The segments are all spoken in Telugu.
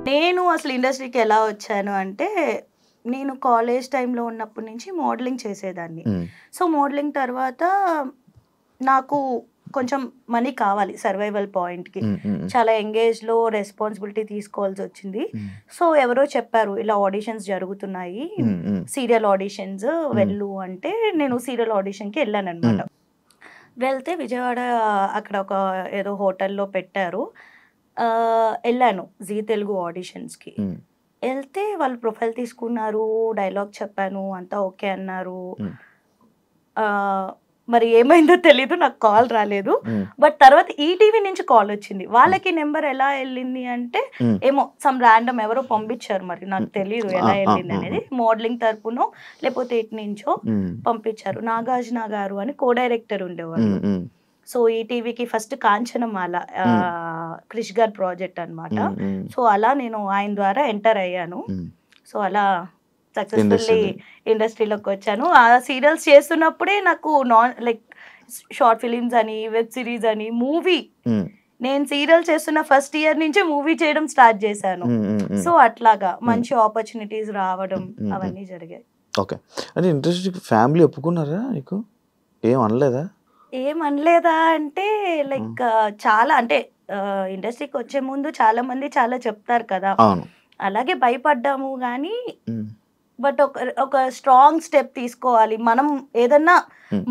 నేను అసలు ఇండస్ట్రీకి ఎలా వచ్చాను అంటే, నేను కాలేజ్ టైంలో ఉన్నప్పటి నుంచి మోడలింగ్ చేసేదాన్ని. సో మోడలింగ్ తర్వాత నాకు కొంచెం మనీ కావాలి సర్వైవల్ పాయింట్కి. చాలా ఎంగేజ్లో రెస్పాన్సిబిలిటీ తీసుకోవాల్సి వచ్చింది. సో ఎవరో చెప్పారు ఇలా ఆడిషన్స్ జరుగుతున్నాయి, సీరియల్ ఆడిషన్స్ వెళ్ళు అంటే నేను సీరియల్ ఆడిషన్కి వెళ్ళాను అనమాట. వెళ్తే విజయవాడ అక్కడ ఒక ఏదో హోటల్లో పెట్టారు. వెళ్ళాను జీ తెలుగు ఆడిషన్స్కి. వెళ్తే వాళ్ళు ప్రొఫైల్ తీసుకున్నారు, డైలాగ్ చెప్పాను, అంతా ఓకే అన్నారు. మరి ఏమైందో తెలీదు, నాకు కాల్ రాలేదు. బట్ తర్వాత ఈటీవీ నుంచి కాల్ వచ్చింది. వాళ్ళకి నెంబర్ ఎలా వెళ్ళింది అంటే ఏమో సమ్ ర్యాండమ్ ఎవరో పంపించారు, మరి నాకు తెలియదు ఎలా వెళ్ళింది అనేది. మోడలింగ్ తరపునో లేకపోతే ఇటు నుంచో పంపించారు. నాగార్జున గారు అని కో డైరెక్టర్ ఉండేవాళ్ళు. సో ఈటీవీకి ఫస్ట్ కాంచనమాల క్రిష్ గారి ప్రాజెక్ట్ అనమాట. సో అలా నేను ఆయన ద్వారా ఎంటర్ అయ్యాను. సో అలా సక్సెస్ఫుల్లీ ఇండస్ట్రీలోకి వచ్చాను. ఆ సీరియల్స్ చేస్తున్నప్పుడే నాకు లైక్ షార్ట్ ఫిలిమ్స్ అని, వెబ్ సిరీస్ అని, మూవీ, నేను సీరియల్ చేస్తున్న ఫస్ట్ ఇయర్ నుంచే మూవీ చేయడం స్టార్ట్ చేశాను. సో అట్లాగా మంచి ఆపర్చునిటీస్ రావడం అవన్నీ జరిగాయి. ఓకే, అంటే ఇండస్ట్రీ ఫ్యామిలీ ఒప్పుకున్నారా నీకు? ఏం అనలేదా? ఏమనలేదా అంటే లైక్ చాలా అంటే ఇండస్ట్రీకి వచ్చే ముందు చాలా మంది చాలా చెప్తారు కదా, అలాగే భయపడ్డాము కానీ బట్ ఒక స్ట్రాంగ్ స్టెప్ తీసుకోవాలి. మనం ఏదన్నా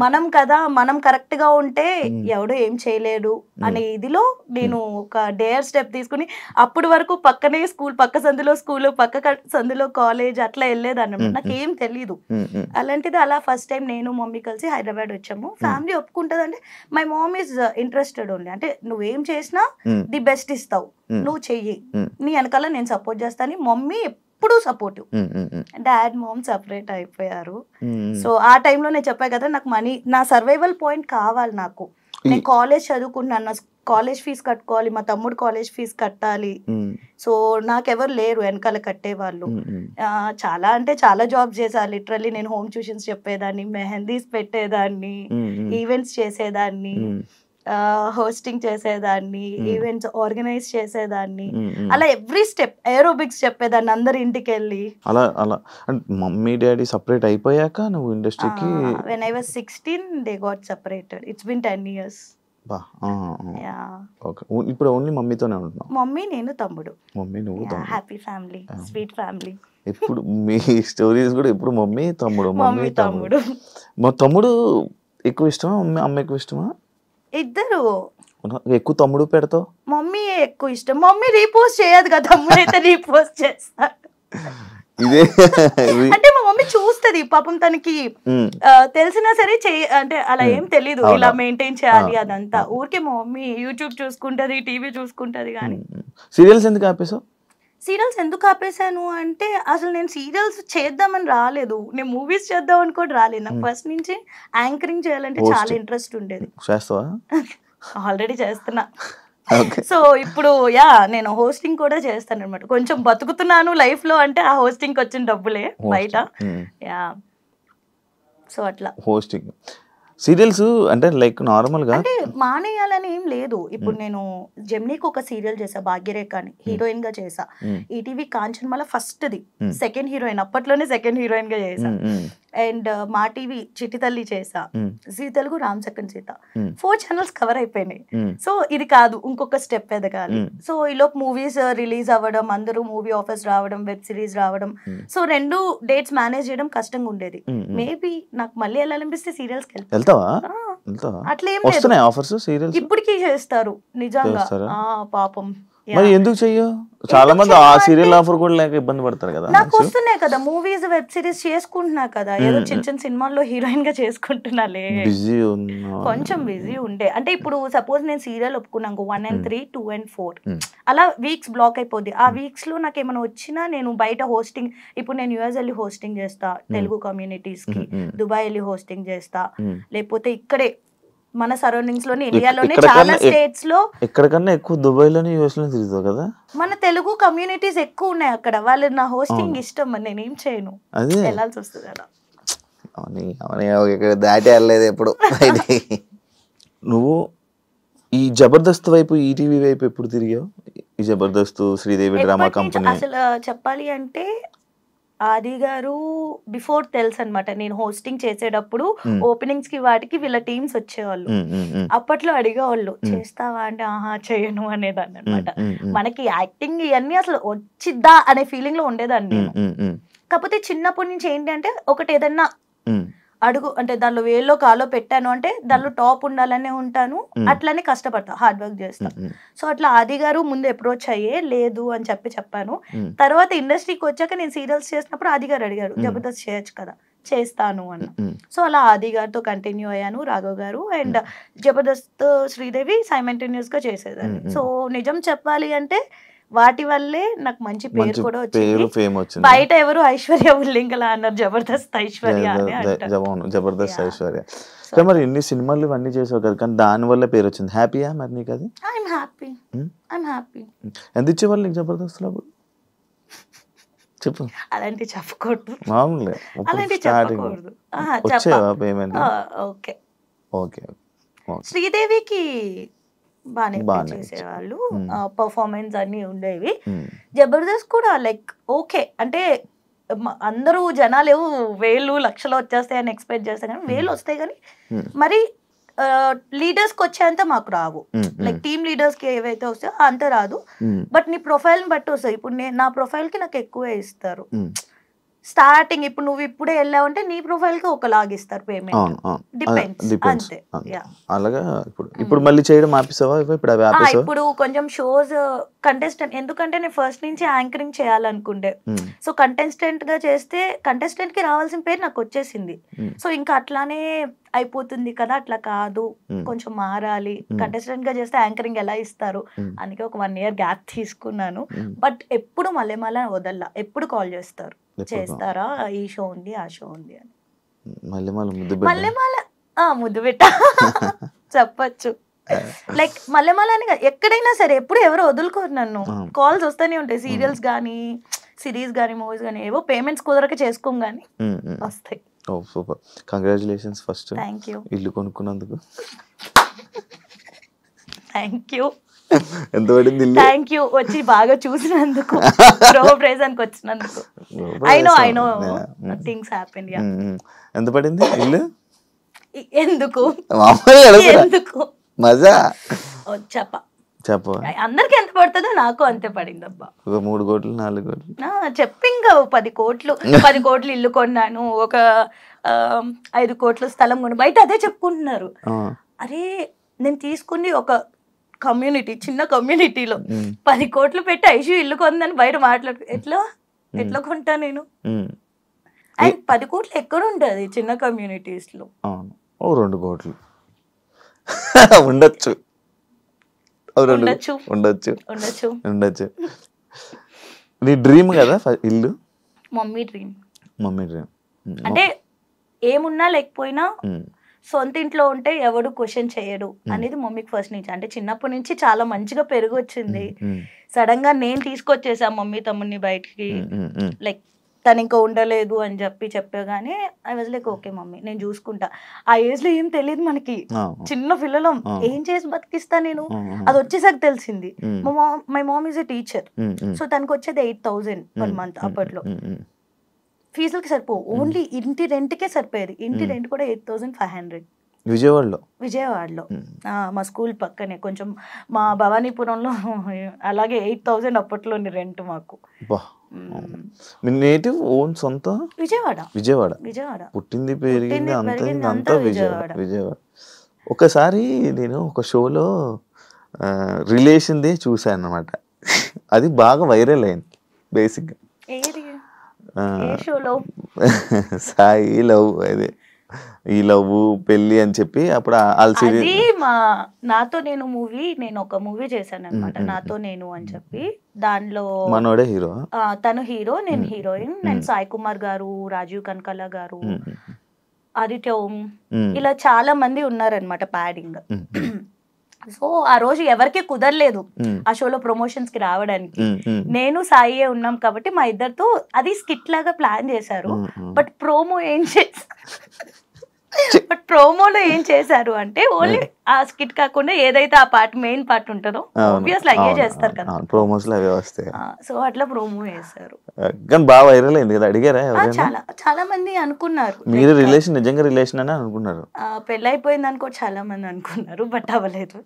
మనం కదా, మనం కరెక్ట్ గా ఉంటే ఎవడో ఏం చేయలేడు అనే ఇదిలో నేను ఒక డేర్ స్టెప్ తీసుకుని అప్పటి వరకు పక్కనే స్కూల్, పక్క సందులో స్కూల్, పక్క సందులో కాలేజ్ అట్లా వెళ్ళేదాన్ని. నాకేం తెలీదు. అలాంటిది అలా ఫస్ట్ టైం నేను మమ్మీ కలిసి హైదరాబాద్ వచ్చాము. ఫ్యామిలీ ఒప్పుకుంటది అంటే my mom is interested only. అంటే నువ్వేం చేసినా ది బెస్ట్ ఇస్తావు, నువ్వు చెయ్యి, నీ వెనకాల నేను సపోర్ట్ చేస్తాను. మమ్మీ ఎప్పుడు సపోర్టివ్. డాడ్ మామ్ సపరేట్ అయిపోయారు. సో ఆ టైంలో నేను చెప్పా కదా, నాకు మనీ, నా సర్వైవల్ పాయింట్ కావాలి. నాకు నేను కాలేజ్ చదువుకుంటున్నాను, నా కాలేజ్ ఫీజు కట్టుకోవాలి, మా తమ్ముడు కాలేజ్ ఫీజు కట్టాలి. సో నాకెవరు లేరు వెనకాల కట్టేవాళ్ళు. చాలా అంటే చాలా జాబ్ చేశాను లిటరల్లీ. నేను హోమ్ ట్యూషన్స్ చెప్పేదాన్ని, మెహందీస్ పెట్టేదాన్ని, ఈవెంట్స్ చేసేదాన్ని, హోస్టింగ్ చేసేదాన్ని, ఈవెంట్స్ ఆర్గనైజ్ చేసేదాన్ని. అలా ఎవ్రీ స్టెప్, ఏరోబిక్స్ చెప్పేదాన్ని అందరి ఇంటికి వెళ్ళి. అలా అలా మమ్మీ డాడీ సపరేట్ అయిపోయాక నువ్వు ఇండస్ట్రీకి? When I was 16 they got separated. It's been 10 years. ఇప్పుడు ఓన్లీ మమ్మీతోనే ఉంటున్నావు? మమ్మీ, నేను, తమ్ముడు. మమ్మీ, నువ్వు, తమ్ముడు. Happy family, sweet family. ఇప్పుడు మీ స్టోరీస్ కూడా ఎప్పుడు మమ్మీ తమ్ముడు, మమ్మీ తమ్ముడు. మా తమ్ముడు ఎక్కువ ఇష్టమా, అమ్మ ఎక్కువ ఇష్టమా? ఇద్దరు. ఎక్కువ తమ్ముడు పెడతావు? మమ్మీ ఎక్కువ ఇష్టం. మమ్మీ రీపోస్ట్ చేయదు కదా, తమ్ముడు అయితే రీపోస్ట్ చేస్తాడు. ఇదే అంటే మా మమ్మీ చూస్తది పాపం, తనకి తెలిసినా సరే అంటే అలా ఏం తెలీదు ఇలా మెయింటైన్ చేయాలి అదంతా. ఊరికే మా మమ్మీ యూట్యూబ్ చూసుకుంటది, టీవీ చూసుకుంటది. కానీ సీరియల్స్ ఎందుకు ఆపేసావు? సీరియల్స్ ఎందుకు ఆపేసాను అంటే అసలు నేను సీరియల్స్ చేద్దామని రాలేదు, నేను మూవీస్ చేద్దాం అని కూడా రాలేదు. నాకు ఫస్ట్ నుంచి యాంకరింగ్ చేయాలంటే చాలా ఇంట్రెస్ట్ ఉండేది. ఆల్రెడీ చేస్తున్నా. సో ఇప్పుడు నేను హోస్టింగ్ కూడా చేస్తాను అనమాట. కొంచెం బతుకుతున్నాను లైఫ్ లో అంటే ఆ హోస్టింగ్ వచ్చిన డబ్బులే బయట. సో అట్లా హోస్టింగ్ సీరియల్స్ అంటే లైక్ నార్మల్ గా అంటే మానేయాలని ఏం లేదు. ఇప్పుడు నేను జెమినీకి ఒక సీరియల్ చేసా, భాగ్యరేఖ అని, హీరోయిన్ గా చేసా. ఈటీవీ కాంచనమాల ఫస్ట్ ది, సెకండ్ హీరోయిన్, అప్పట్లోనే సెకండ్ హీరోయిన్ గా చేసా. అండ్ మా టీవీ చిట్టి తల్లి చేసా, Zee Telugu Ram Chakkan Sita, 4 channels cover అయిపోయినాయి. సో ఇది కాదు, ఇంకొక స్టెప్ ఎదగాలి. సో ఈలోపు మూవీస్ రిలీజ్ అవ్వడం, అందరూ మూవీ ఆఫర్స్ రావడం, వెబ్ సిరీస్ రావడం. సో 2 డేట్స్ మేనేజ్ చేయడం కష్టంగా ఉండేది. మేబీ నాకు మళ్ళీ వెళ్ళాలనిపిస్తే సీరియల్స్ కి వెళ్తావా? అట్లేం లేదు, ఇప్పటికీ చేస్తారు నిజంగా. పాపం మరి ఎందుకు చెయ్యు? చాలా మంది ఆ సీరియల్ ఆఫర్ కూడా లేక ఇబ్బంది పడతారు కదా. నాకు వస్తున్నాయి కదా మూవీస్, వెబ్ సిరీస్ చేసుకుంటున్నా కదా, ఏదో చిన్న చిన్న సినిమాల్లో హీరోయిన్ గా చేసుకుంటున్నాలే. కొంచెం బిజీ ఉండే అంటే ఇప్పుడు సపోజ్ నేను సీరియల్ ఒప్పుకున్నాను 1 and 3, 2 and 4 అలా వీక్స్ బ్లాక్ అయిపోద్ది. ఆ వీక్స్ లో నాకు ఏమైనా వచ్చినా నేను బయట హోస్టింగ్, ఇప్పుడు నేను యూఎస్ వెళ్ళి హోస్టింగ్ చేస్తా తెలుగు కమ్యూనిటీస్ కి, దుబాయ్ వెళ్ళి హోస్టింగ్ చేస్తా, లేకపోతే ఇక్కడే మన సరౌండింగ్స్ లోనే, ఇండియాలోనే చాలా స్టేట్స్ లో. ఎక్కడికన్నా ఎక్కువ దుబాయ్ లోనే యూఎస్ లో తిరుగుతావు కదా. మన తెలుగు కమ్యూనిటీస్ ఎక్కువ ఉన్నాయి అక్కడ, వాళ్ళు నా హోస్టింగ్ ఇష్టం, మరి నేను ఏం చేయను, వెళ్ళాల్సి వస్తుంది అలా. దాటి వెళ్ళలేదు ఎప్పుడు. నువ్వు ఈ జబర్దస్త్ వైపు ఈటీవీ వైపు ఎప్పుడు తిరిగావు? ఈ జబర్దస్త్, శ్రీదేవి డ్రామా కంపెనీ. అసలు చెప్పాలి అంటే ఆది గారు బిఫోర్ తెలుసు అనమాట. నేను హోస్టింగ్ చేసేటప్పుడు ఓపెనింగ్స్ కి వాటికి వీళ్ళ టీమ్స్ వచ్చేవాళ్ళు. అప్పట్లో అడిగేవాళ్ళు చేస్తావా అంటే ఆహా చేయను అనేదాన్ని అనమాట. మనకి యాక్టింగ్ ఇవన్నీ అసలు వచ్చిద్దా అనే ఫీలింగ్ లో ఉండేదాన్ని నేను. కాకపోతే చిన్నప్పటి నుంచి ఏంటి అంటే ఒకటి ఏదన్నా అడుగు అంటే దానిలో వేల్లో కాలో పెట్టాను అంటే దానిలో టాప్ ఉండాలనే ఉంటాను, అట్లనే కష్టపడతా, హార్డ్ వర్క్ చేస్తా. సో అట్లా ఆది గారు ముందు అప్రోచ్ అయ్యే లేదు అని చెప్పాను. తర్వాత ఇండస్ట్రీకి వచ్చాక నేను సీరియల్స్ చేసినప్పుడు ఆది గారు అడిగారు జబర్దస్త్ చేయొచ్చు కదా, చేస్తాను అన్న. సో అలా ఆది గారితో కంటిన్యూ అయ్యాను. రాఘవ్ గారు అండ్ జబర్దస్త్ శ్రీదేవి సైమల్టేనియస్ గా చేసేదాన్ని. సో నిజం చెప్పాలి అంటే వాటి వల్లే నాకు మంచి పేరు కూడా వచ్చింది. బయట ఎవరు ఐశ్వర్య ఉల్లింగలా అన్నారు, జబర్దస్త్ ఐశ్వర్య జబర్దస్త్ ఐశ్వర్య. మరి ఎన్ని సినిమాలు ఇవన్నీ చేసావు కదా, కానీ దాని వల్ల పేరు వచ్చింది. హ్యాపీయా మరి నీకు? అది ఐఎమ్ హ్యాపీ. ఎంత ఇచ్చేవాళ్ళు నీకు జబర్దస్త్ లో? చెప్పు. అలాంటి చెప్పకూడదు, మామూలుగా అలాంటి చెప్పకూడదు. వచ్చేవా పేమెంట్? ఓకే. ఓకే. శ్రీదేవికి బాగానే చేసేవాళ్ళు, పర్ఫార్మెన్స్ అన్ని ఉండేవి. జబర్దస్త్ కూడా లైక్ ఓకే అంటే అందరూ జనాలు 1000 లక్షలు వచ్చేస్తాయని ఎక్స్పెక్ట్ చేస్తాను, కానీ 1000 వస్తాయి కానీ మరి లీడర్స్ కి వచ్చేంత మాకు రావు. లైక్ టీమ్ లీడర్స్ కి ఏవైతే వస్తాయో అంత రాదు. బట్ నీ ప్రొఫైల్ బట్టి వస్తాయి. ఇప్పుడు నా ప్రొఫైల్ కి నాకు ఎక్కువే ఇస్తారు. స్టార్టింగ్ ఇప్పుడు నువ్వు ఇప్పుడే వెళ్ళావంటే నీ ప్రొఫైల్ కి ఒకలాగా ఇస్తారు పేమెంట్, డిపెండ్స్ అంతే. అలాగా ఇప్పుడు మళ్ళీ చేయడం ఆపేసావా? ఇప్పుడు కొంచెం షోస్ కంటెస్టెంట్, ఎందుకంటే నేను ఫస్ట్ నుంచి యాంకరింగ్ చేయాలనుకుంటే, సో కంటెస్టెంట్ గా చేస్తే కంటెస్టెంట్ కి రావాల్సిన పేరు నాకు వచ్చేసింది. సో ఇంకా అట్లానే అయిపోతుంది కదా, అట్లా కాదు, కొంచెం మారాలి. కంటెస్టెంట్ గా చేస్తే యాంకరింగ్ ఎలా ఇస్తారు, అందుకే ఒక 1 year గ్యాప్ తీసుకున్నాను. బట్ ఎప్పుడు మళ్ళీ వదల్లా, ఎప్పుడు కాల్ చేస్తారు, చేస్తారా ఈ షో ఉంది ఆ షో ఉంది అని. మళ్ళీ ముద్దు పెట్ట చెప్పచ్చు. లైక్ మళ్ళీ అని ఎక్కడైనా సరే ఎప్పుడు ఎవరు వదులుకోరు నన్ను, కాల్స్ వస్తూనే ఉంటాయి. సీరియల్స్ గానీ, సిరీస్ గానీ, మూవీస్ గానీ, ఏవో పేమెంట్స్ కుదరక చేసుకోం గానీ వస్తాయి. ఓ super, congratulations first. Thank you. ఇల్లు కొనుక్కున్నందుకు థ్యాంక్ యూ. ఎంత పడింది? థ్యాంక్ యూ, వచ్చి బాగా చూసినందుకు, ప్రైజానికి వచ్చినందుకు. I know things happen. ఎంత పడింది ఇల్లు? ఎందుకు మజా చెప్ప అందరికి ఎంత పడుతుందో నాకు అంతే పడింది అబ్బా. 3 కోట్లు 4 కోట్లు చెప్పి ఇంకా 10 కోట్లు ఇల్లు కొన్నాను, ఒక 5 కోట్లు స్థలం కొను. బయట అదే చెప్పుకుంటున్నారు. అరే నేను తీసుకుని ఒక కమ్యూనిటీ, చిన్న కమ్యూనిటీలో 10 కోట్లు పెట్టి ఐషు ఇల్లు కొందని బయట మాట్లాడు, ఎట్లా కొంటా నేను? అండ్ 10 కోట్లు ఎక్కడ ఉంటుంది చిన్న కమ్యూనిటీస్ లో? 2 కోట్లు ఉండొచ్చు. నీ డ్రీమ్ కదా ఇల్లు? Mummy dream. అంటే ఏమున్నా లేకపోయినా సొంత ఇంట్లో ఉంటే ఎవడు క్వశ్చన్ చేయడు అనేది మమ్మీకి ఫస్ట్ నుంచి. అంటే చిన్నప్పటి నుంచి చాలా మంచిగా పెరుగు వచ్చింది. సడన్ గా నేను తీసుకొచ్చేసా మమ్మీ తమ్ముడిని బయటికి. లైక్ తను ఇంకా ఉండలేదు అని చెప్పగానే I was like okay mummy నేను చూసుకుంటా. ఆ ఏజ్ లో ఏం తెలియదు మనకి, చిన్న పిల్లలం, ఏం చేసి బతికిస్తా నేను. అది వచ్చేసాక తెలిసింది. My mom is a teacher, so తనకు వచ్చేది 8,000 per month. అప్పట్లో ఫీజులకి సరిపో, ఓన్లీ ఇంటి రెంట్కే సరిపోయేది. ఇంటి రెంట్ కూడా 8,500 విజయవాడలో. మా స్కూల్ పక్కనే కొంచెం మా భవానీపురంలో అలాగే 8,000 అప్పట్లోని రెంట్ మాకు. నేటివ్ ఓన్ సొంత విజయవాడ. పుట్టింది పెరిగింది అంతా విజయవాడ. ఒకసారి నేను ఒక షోలో రిలేషన్దే చూసాను అన్నమాట. అది బాగా వైరల్ అయింది. బేసిక్ సాయి లవ్, అదే ఈ లవ్ పెళ్లి అని చెప్పి అప్పుడు నాతో నేను మూవీ, నేను ఒక మూవీ చేశాను అనమాట, నాతో నేను అని చెప్పి. దానిలో మనోడే హీరో, తను హీరో, నేను హీరోయిన్. నేను సాయి కుమార్ గారు, రాజీవ్ కనకాల గారు, ఆదిత్య ఓం, ఇలా చాలా మంది ఉన్నారనమాట ప్యాడింగ్. సో ఆ రోజు ఎవరికి కుదరలేదు ఆ షోలో ప్రమోషన్స్ కి రావడానికి. నేను సాయి ఉన్నాం కాబట్టి మా ఇద్దరితో అది స్కిట్ లాగా ప్లాన్ చేశారు. బట్ ప్రోమో ఏం బట్ ప్రోమోలో ఏం చేశారు అంటే ఓన్లీ ఆ స్కిట్ కాకుండా ఏదైతే ఆ పార్ట్ మెయిన్ పార్ట్ ఉంటుందో ఆబ్వియస్లీ అయ్యే చేస్తారు కదా, ప్రోమోస్ లో అవే వస్తాయి. సో అట్లా ప్రోమో వేశారు. కానీ బాగా వైరల్ అయింది కదా, అడిగారా ఎవరైనా? చాలా చాలా మంది అనుకున్నారు మీరు రిలేషన్ నిజంగా రిలేషన్ అని అనుకున్నారు. పెళ్ళి అయిపోయింది అనుకో చాలా మంది అనుకున్నారు, బట్ అవ్వలేదు.